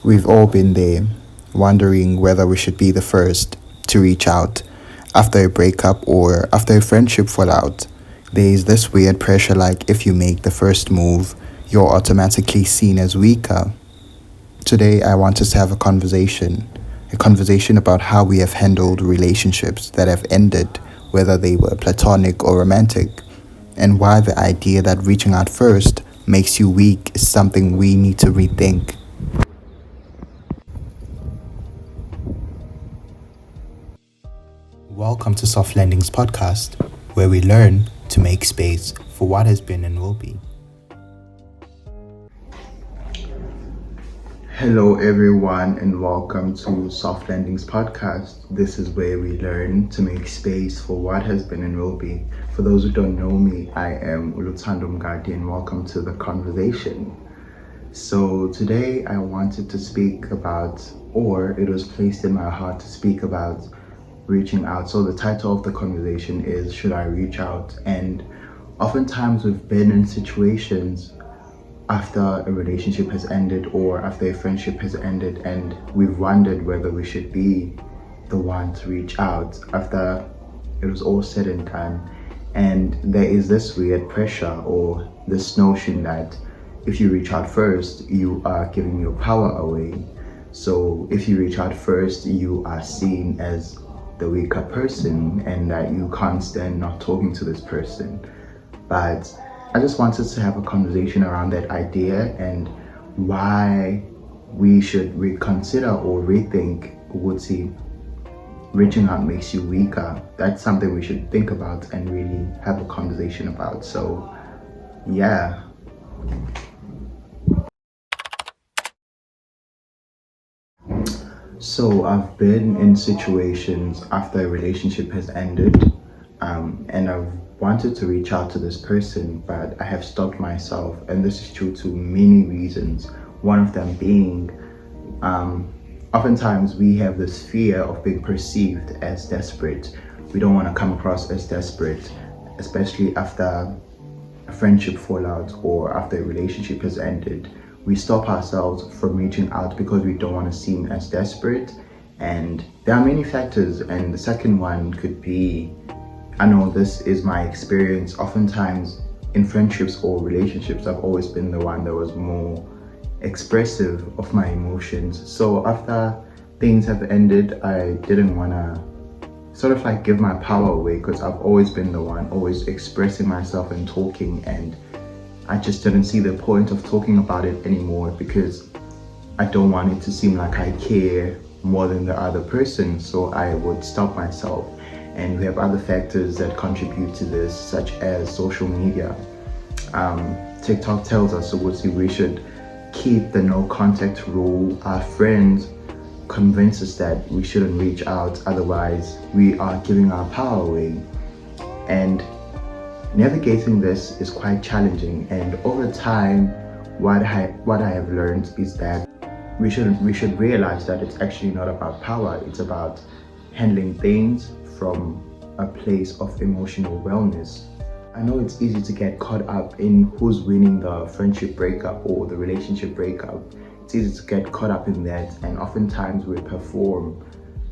We've all been there, wondering whether we should be the first to reach out after a breakup or after a friendship fallout. There is this weird pressure like if you make the first move, you're automatically seen as weaker. Today, I want us to have a conversation about how we have handled relationships that have ended, whether they were platonic or romantic, and why the idea that reaching out first makes you weak is something we need to rethink. Welcome to Soft Landings Podcast, where we learn to make space for what has been and will be. Hello, everyone, and welcome to Soft Landings Podcast. This is where we learn to make space for what has been and will be. For those who don't know me, I am Luthando Mngadi, and welcome to the conversation. So today I wanted to speak about, or it was placed in my heart to speak about, reaching out. So the title of the conversation is Should I Reach Out? And oftentimes we've been in situations after a relationship has ended or after a friendship has ended, and we've wondered whether we should be the one to reach out after it was all said and done. And there is this weird pressure or this notion that if you reach out first, you are giving your power away. So if you reach out first, you are seen as the weaker person and that you can't stand not talking to this person. But I just wanted to have a conversation around that idea and why we should reconsider or rethink Woodsy. Reaching out makes you weaker. That's something we should think about and really have a conversation about. So yeah. So I've been in situations after a relationship has ended, and I've wanted to reach out to this person, but I have stopped myself, and this is due to many reasons. One of them being, oftentimes we have this fear of being perceived as desperate. We don't want to come across as desperate, especially after a friendship fallout or after a relationship has ended. We stop ourselves from reaching out because we don't want to seem as desperate. And there are many factors, and the second one could be, I know this is my experience, oftentimes in friendships or relationships, I've always been the one that was more expressive of my emotions. So after things have ended, I didn't want to sort of like give my power away because I've always been the one always expressing myself and talking, and I just didn't see the point of talking about it anymore because I don't want it to seem like I care more than the other person, so I would stop myself. And we have other factors that contribute to this, such as social media. TikTok tells us we should keep the no contact rule. Our friends convince us that we shouldn't reach out, otherwise we are giving our power away. And navigating this is quite challenging, and over time what I have learned is that we should realize that it's actually not about power, it's about handling things from a place of emotional wellness. I know it's easy to get caught up in who's winning the friendship breakup or the relationship breakup. It's easy to get caught up in that, and oftentimes we perform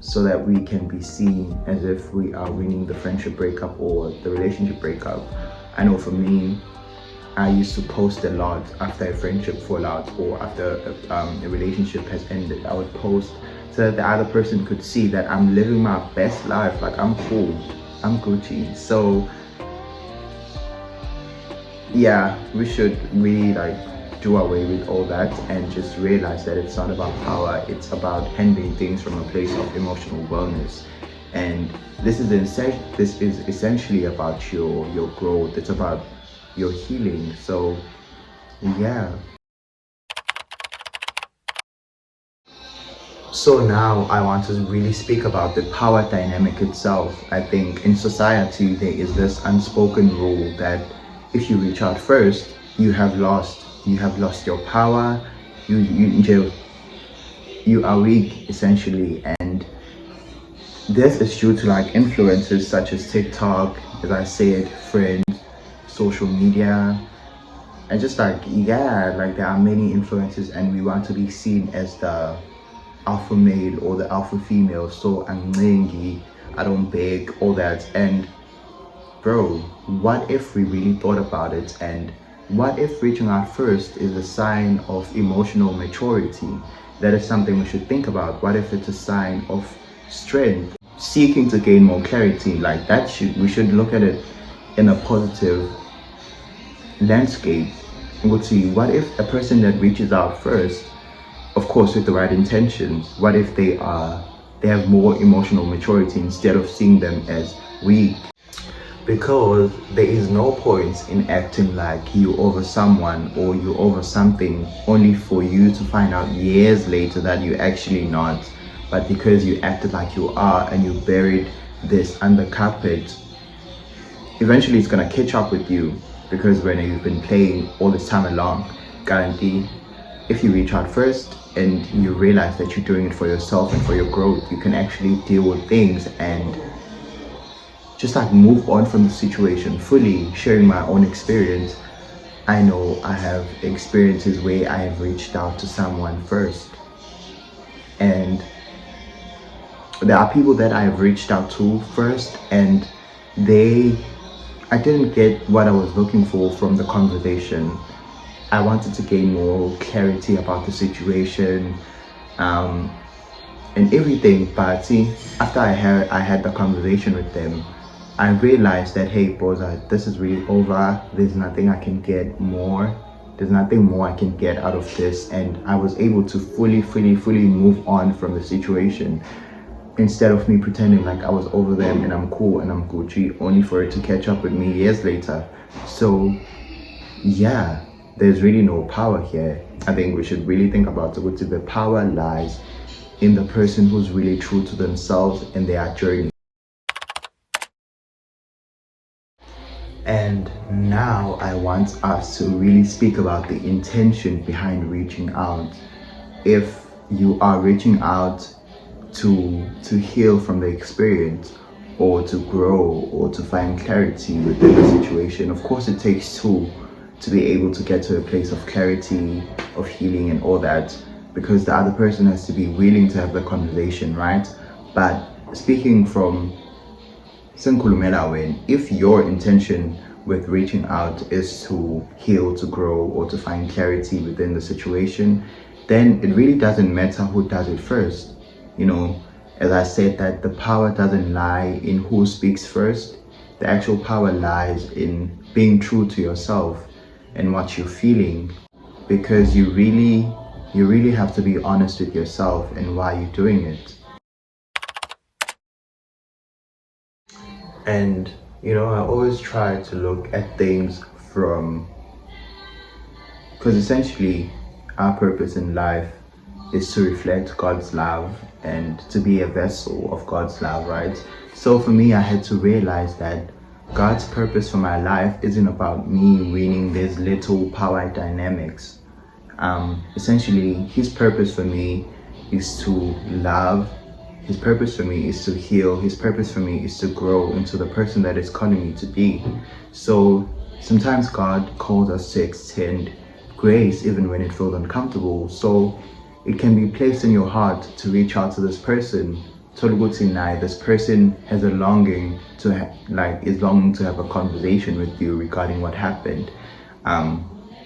so that we can be seen as if we are winning the friendship breakup or the relationship breakup. I know for me, I used to post a lot after a friendship fallout or after a relationship has ended. I would post so that the other person could see that I'm living my best life, like I'm cool, I'm Gucci. So yeah, we should really do away with all that and just realize that it's not about power, it's about handling things from a place of emotional wellness. And this is essentially about your growth, it's about your healing. So yeah. So now I want to really speak about the power dynamic itself. I think in society there is this unspoken rule that if you reach out first, you have lost your power, you are weak essentially. And this is due to influences such as TikTok, as I said, friends, social media, And just like, yeah, like there are many influences and we want to be seen as the alpha male or the alpha female. So I'm I don't beg, all that. And bro, what if we really thought about it, and what if reaching out first is a sign of emotional maturity? That is something we should think about. What if it's a sign of strength, seeking to gain more clarity? Like that, we should look at it in a positive landscape. We'll see, what if a person that reaches out first, of course with the right intentions, what if they have more emotional maturity instead of seeing them as weak? Because there is no point in acting like you over someone or you over something only for you to find out years later that you're actually not. But because you acted like you are and you buried this under carpet, eventually it's gonna catch up with you. Because when you've been playing all this time along, guarantee, if you reach out first and you realize that you're doing it for yourself and for your growth, you can actually deal with things and just like move on from the situation. Fully sharing my own experience, I know I have experiences where I have reached out to someone first, and there are people that I have reached out to first and I didn't get what I was looking for from the conversation. I wanted to gain more clarity about the situation and everything. But see, after I had the conversation with them, I realized that, hey, Boza, this is really over. There's nothing I can get more. There's nothing more I can get out of this. And I was able to fully move on from the situation, instead of me pretending like I was over them and I'm cool and I'm Gucci, only for it to catch up with me years later. So yeah, there's really no power here. I think we should really think about it. The power lies in the person who's really true to themselves and their journey. And now I want us to really speak about the intention behind reaching out. If you are reaching out to heal from the experience, or to grow, or to find clarity within the situation, of course it takes two to be able to get to a place of clarity, of healing and all that, because the other person has to be willing to have the conversation, right? But speaking from Senkulumela, if your intention with reaching out is to heal, to grow, or to find clarity within the situation, then it really doesn't matter who does it first. You know, as I said, that the power doesn't lie in who speaks first. The actual power lies in being true to yourself and what you're feeling, because you really have to be honest with yourself and why you're doing it. And you know, I always try to look at things because essentially our purpose in life is to reflect God's love and to be a vessel of God's love, right? So for me, I had to realize that God's purpose for my life isn't about me winning these little power dynamics. Essentially, his purpose for me is to love. His purpose for me is to heal. His purpose for me is to grow into the person that is calling me to be. So sometimes God calls us to extend grace even when it feels uncomfortable. So it can be placed in your heart to reach out to this person. This person has a longing is longing to have a conversation with you regarding what happened.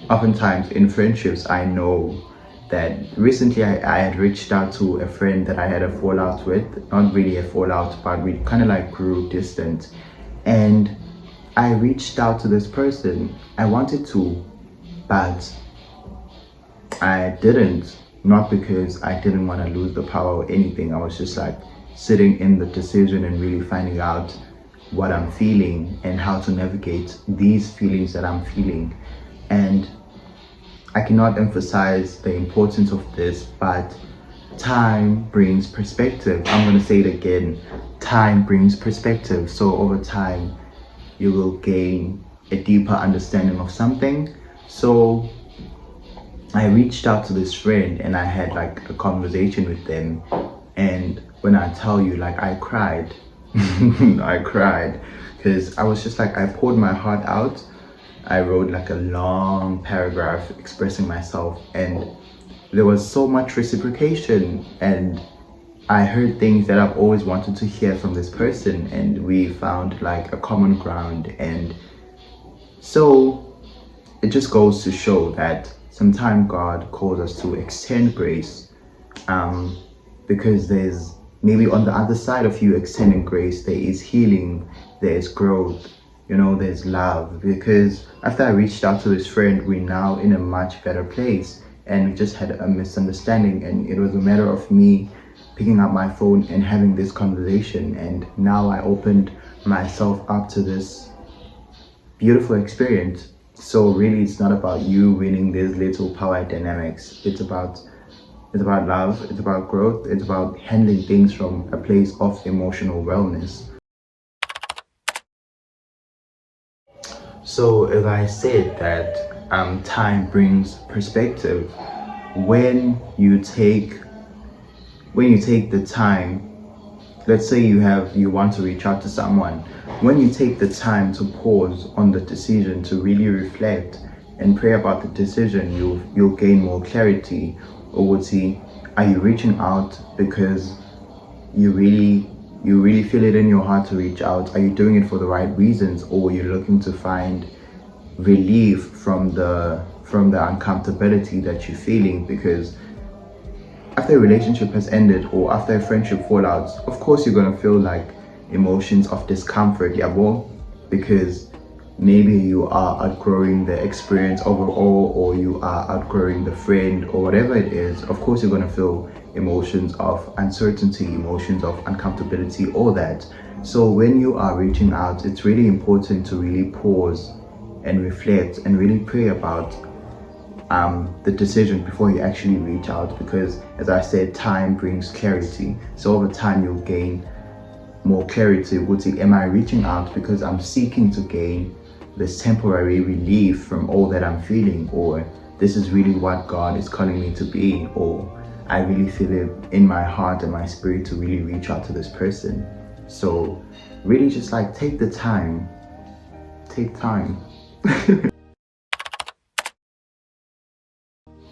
Oftentimes in friendships, I know that recently I had reached out to a friend that I had a fallout with. Not really a fallout, but we kind of like grew distant. And I reached out to this person. I wanted to, but I didn't. Not because I didn't want to lose the power or anything. I was just like sitting in the decision and really finding out what I'm feeling and how to navigate these feelings that I'm feeling. And I cannot emphasize the importance of this, but time brings perspective. I'm going to say it again. Time brings perspective. So over time, you will gain a deeper understanding of something. So I reached out to this friend and I had like a conversation with them. And when I tell you, like, I cried. I cried because I was just like, I poured my heart out. I wrote like a long paragraph expressing myself, and there was so much reciprocation, and I heard things that I've always wanted to hear from this person, and we found like a common ground. And so it just goes to show that sometimes God calls us to extend grace, because there's maybe on the other side of you extending grace, there is healing, there is growth, there's love. Because after I reached out to this friend, we're now in a much better place, and we just had a misunderstanding, and it was a matter of me picking up my phone and having this conversation, and now I opened myself up to this beautiful experience. So really, it's not about you winning these little power dynamics. It's about love, it's about growth, it's about handling things from a place of emotional wellness. So as I said that time brings perspective. When you take the time, let's say you want to reach out to someone, when you take the time to pause on the decision, to really reflect and pray about the decision, you'll gain more clarity. Or would see, are you reaching out because you really feel it in your heart to reach out? Are you doing it for the right reasons, or you're looking to find relief from the uncomfortability that you're feeling? Because after a relationship has ended, or after a friendship fallout, of course you're gonna feel like emotions of discomfort, because maybe you are outgrowing the experience overall, or you are outgrowing the friend, or whatever it is. Of course you're gonna feel emotions of uncertainty, emotions of uncomfortability, all that. So when you are reaching out, it's really important to really pause and reflect and really pray about the decision before you actually reach out. Because as I said, time brings clarity. So over time you'll gain more clarity. Am I reaching out because I'm seeking to gain this temporary relief from all that I'm feeling, or this is really what God is calling me to be, or I really feel it in my heart and my spirit to really reach out to this person? So really just like take time.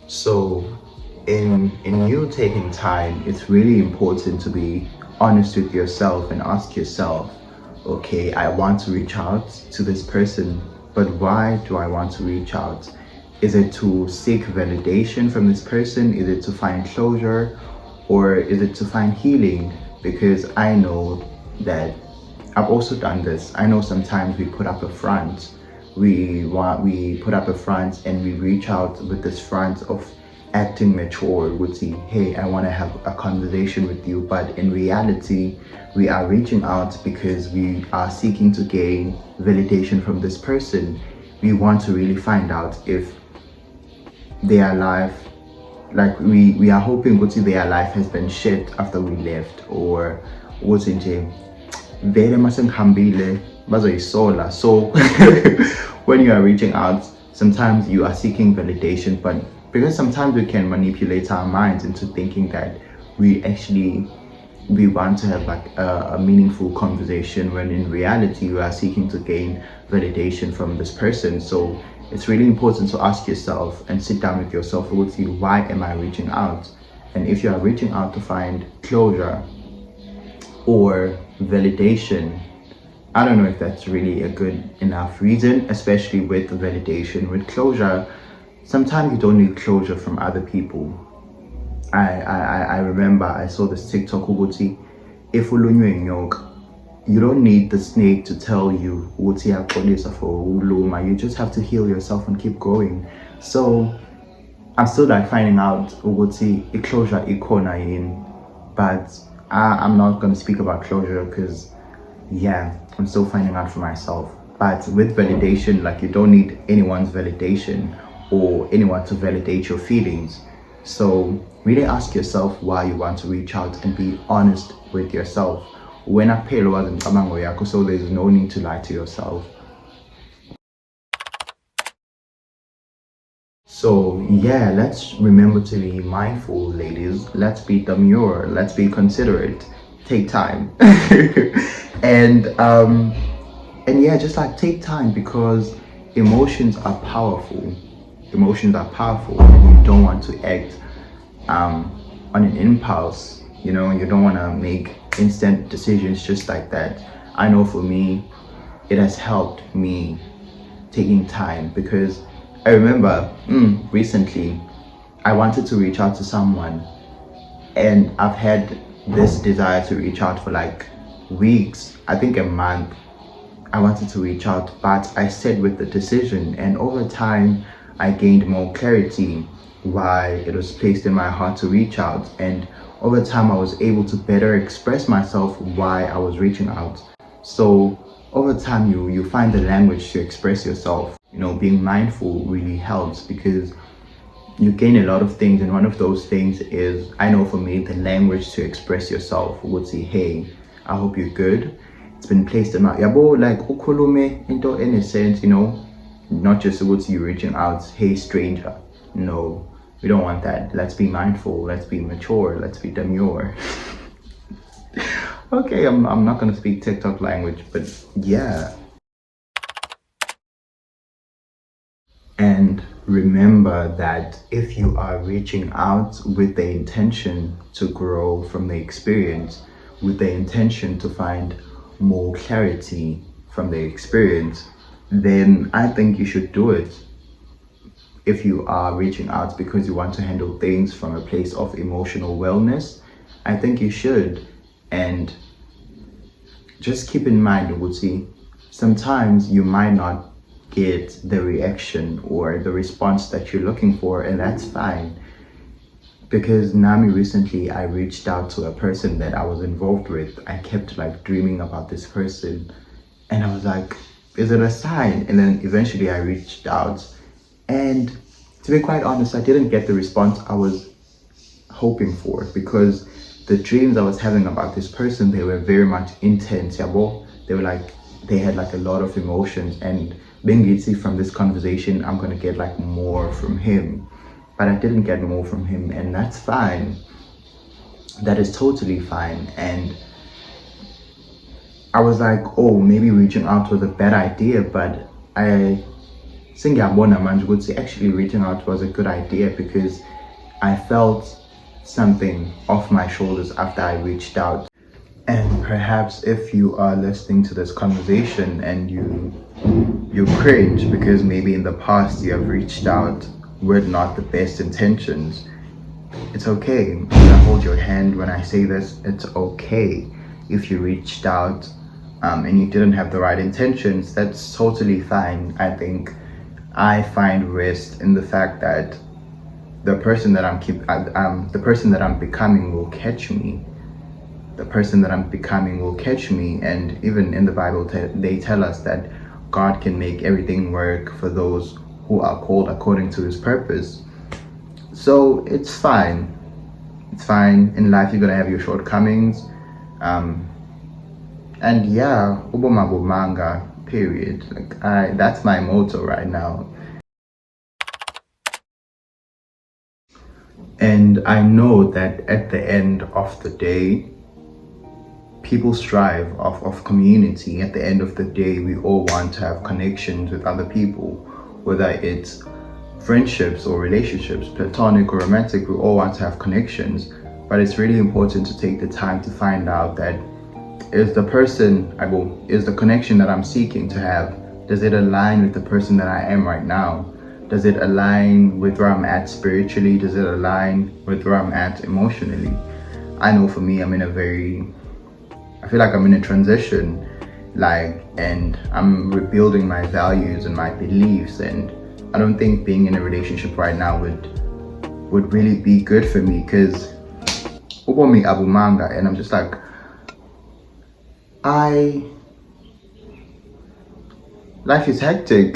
So in you taking time, it's really important to be honest with yourself and ask yourself, okay, I want to reach out to this person, but why do I want to reach out? Is it to seek validation from this person? Is it to find closure? Or is it to find healing? Because I know that I've also done this. I know sometimes we put up a front. We put up a front and we reach out with this front of acting mature, would say, hey, I want to have a conversation with you. But in reality, we are reaching out because we are seeking to gain validation from this person. We want to really find out if their life, like we are hoping their life has been shit after we left, or what's in vele masengihambile bazoyisola. So when you are reaching out, sometimes you are seeking validation, but because sometimes we can manipulate our minds into thinking that we want to have like a meaningful conversation, when in reality we are seeking to gain validation from this person. So it's really important to ask yourself and sit down with yourself and see, why am I reaching out? And if you are reaching out to find closure or validation, I don't know if that's really a good enough reason, especially with validation. With closure, sometimes you don't need closure from other people. I remember I saw this TikTok uguti, if ulunywe nyoka, you don't need the snake to tell you ukuthi yaxolisa for uluma. You just have to heal yourself and keep going. So I'm still like finding out ukuthi closure ikhona yini, but I'm not going to speak about closure because I'm still finding out for myself. But with validation, like you don't need anyone's validation or anyone to validate your feelings. So really ask yourself why you want to reach out and be honest with yourself. When I pay so there's no need to lie to yourself. So let's remember to be mindful, ladies. Let's be demure, let's be considerate, take time. and just like take time, because emotions are powerful. Emotions are powerful, and you don't want to act on an impulse. You don't want to make instant decisions just like that. I know for me, it has helped me taking time, because I remember recently I wanted to reach out to someone, and I've had this desire to reach out for like weeks, I think a month. I wanted to reach out, but I stayed with the decision, and over time I gained more clarity why it was placed in my heart to reach out, and over time I was able to better express myself why I was reaching out. So over time you find the language to express yourself. Being mindful really helps, because you gain a lot of things, and one of those things is, I know for me, the language to express yourself would say, hey, I hope you're good. It's been placed in my yabo, like ukulume into, in a sense, not just what you reaching out, hey stranger. No, we don't want that. Let's be mindful, let's be mature, let's be demure. Okay, I'm not gonna speak TikTok language, but yeah. And remember that if you are reaching out with the intention to grow from the experience, with the intention to find more clarity from the experience, then I think you should do it. If you are reaching out because you want to handle things from a place of emotional wellness, I think you should. And just keep in mind, Uguti, sometimes you might not get the reaction or the response that you're looking for, and that's fine. Because Nami, recently I reached out to a person that I was involved with. I kept like dreaming about this person, and I was like, is it a sign? And then eventually I reached out, and to be quite honest, I didn't get the response I was hoping for, because the dreams I was having about this person, they were very much intense. They had like a lot of emotions, and Bengitsi, from this conversation, I'm gonna get like more from him. But I didn't get more from him, and that's fine. That is totally fine. And I was like, oh, maybe reaching out was a bad idea, but I think actually reaching out was a good idea, because I felt something off my shoulders after I reached out. And perhaps if you are listening to this conversation and you cringe because maybe in the past you have reached out with not the best intentions, it's okay. I'm gonna hold your hand when I say this. It's okay if you reached out and you didn't have the right intentions. That's totally fine. I think I find rest in the fact that the person that I'm becoming will catch me. The person that I'm becoming will catch me. And even in the Bible, they tell us that God can make everything work for those who are called according to his purpose. So it's fine. It's fine. In life, you're gonna have your shortcomings. And yeah, uboma manga, period. That's my motto right now. And I know that at the end of the day, people strive of community. At the end of the day, we all want to have connections with other people, whether it's friendships or relationships, platonic or romantic. We all want to have connections, but it's really important to take the time to find out that is the connection that I'm seeking to have, does it align with the person that I am right now? Does it align with where I'm at spiritually? Does it align with where I'm at emotionally? I know for me, I feel like I'm in a transition, and I'm rebuilding my values and my beliefs, and I don't think being in a relationship right now would really be good for me, because ubomi abumanga, and I'm just like, life is hectic.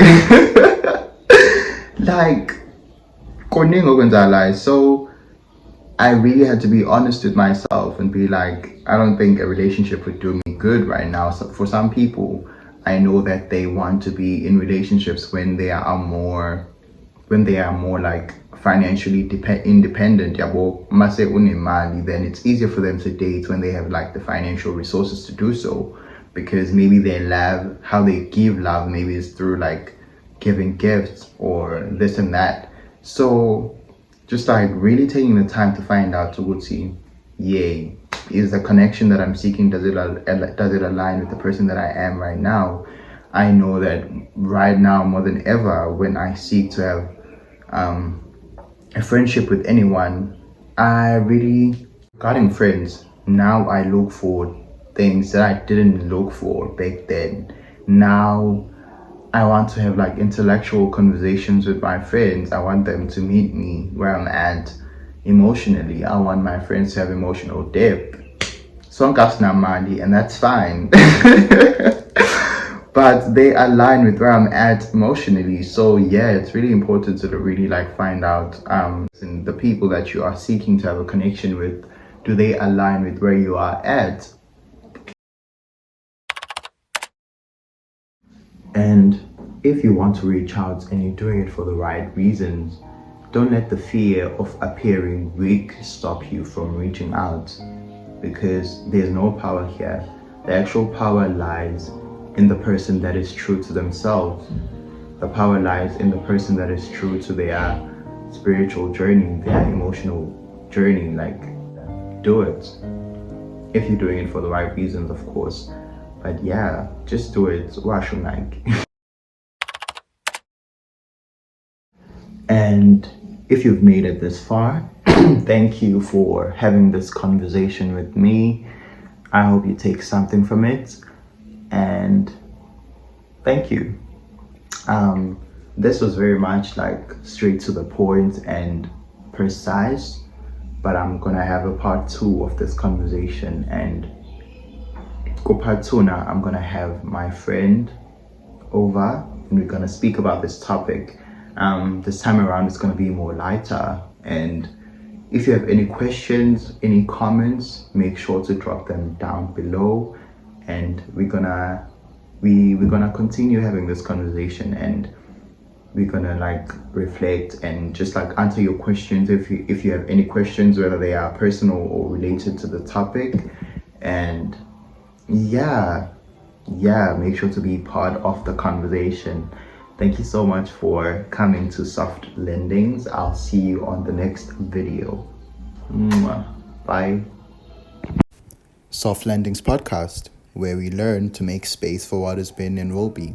So I really had to be honest with myself and be like, I don't think a relationship would do me good right now. So for some people, I know that they want to be in relationships when they are more like financially independent. Then it's easier for them to date when they have like the financial resources to do so, because maybe how they give love maybe is through like giving gifts or this and that. So just like really taking the time to find out Tuguti, yay, is the connection that I'm seeking, does it align with the person that I am right now? I know that right now more than ever, when I seek to have a friendship with anyone, I really, regarding friends, now I look for things that I didn't look for back then. Now I want to have like intellectual conversations with my friends. I want them to meet me where I'm at emotionally. I want my friends to have emotional depth. So Namandi, and that's fine. But they align with where I'm at emotionally. So yeah, it's really important to really like find out and the people that you are seeking to have a connection with, do they align with where you are at? And if you want to reach out and you're doing it for the right reasons, don't let the fear of appearing weak stop you from reaching out, because there's no power here. The actual power lies in the person that is true to themselves. The power lies in the person that is true to their spiritual journey, their emotional journey. Like, do it. If you're doing it for the right reasons, of course. But yeah, just do it. Washunag. And if you've made it this far, thank you for having this conversation with me. I hope you take something from it. And thank you. This was very much like straight to the point and precise, but I'm gonna have a part 2 of this conversation, and go part 2 now. I'm gonna have my friend over and we're gonna speak about this topic. This time around it's gonna be more lighter, and if you have any questions, any comments, make sure to drop them down below, and we're gonna continue having this conversation, and we're gonna like reflect and just like answer your questions if you have any questions, whether they are personal or related to the topic. And yeah, make sure to be part of the conversation. Thank you so much for coming to Soft Landings. I'll see you on the next video. Mwah. Bye. Soft Landings Podcast, where we learn to make space for what has been and will be.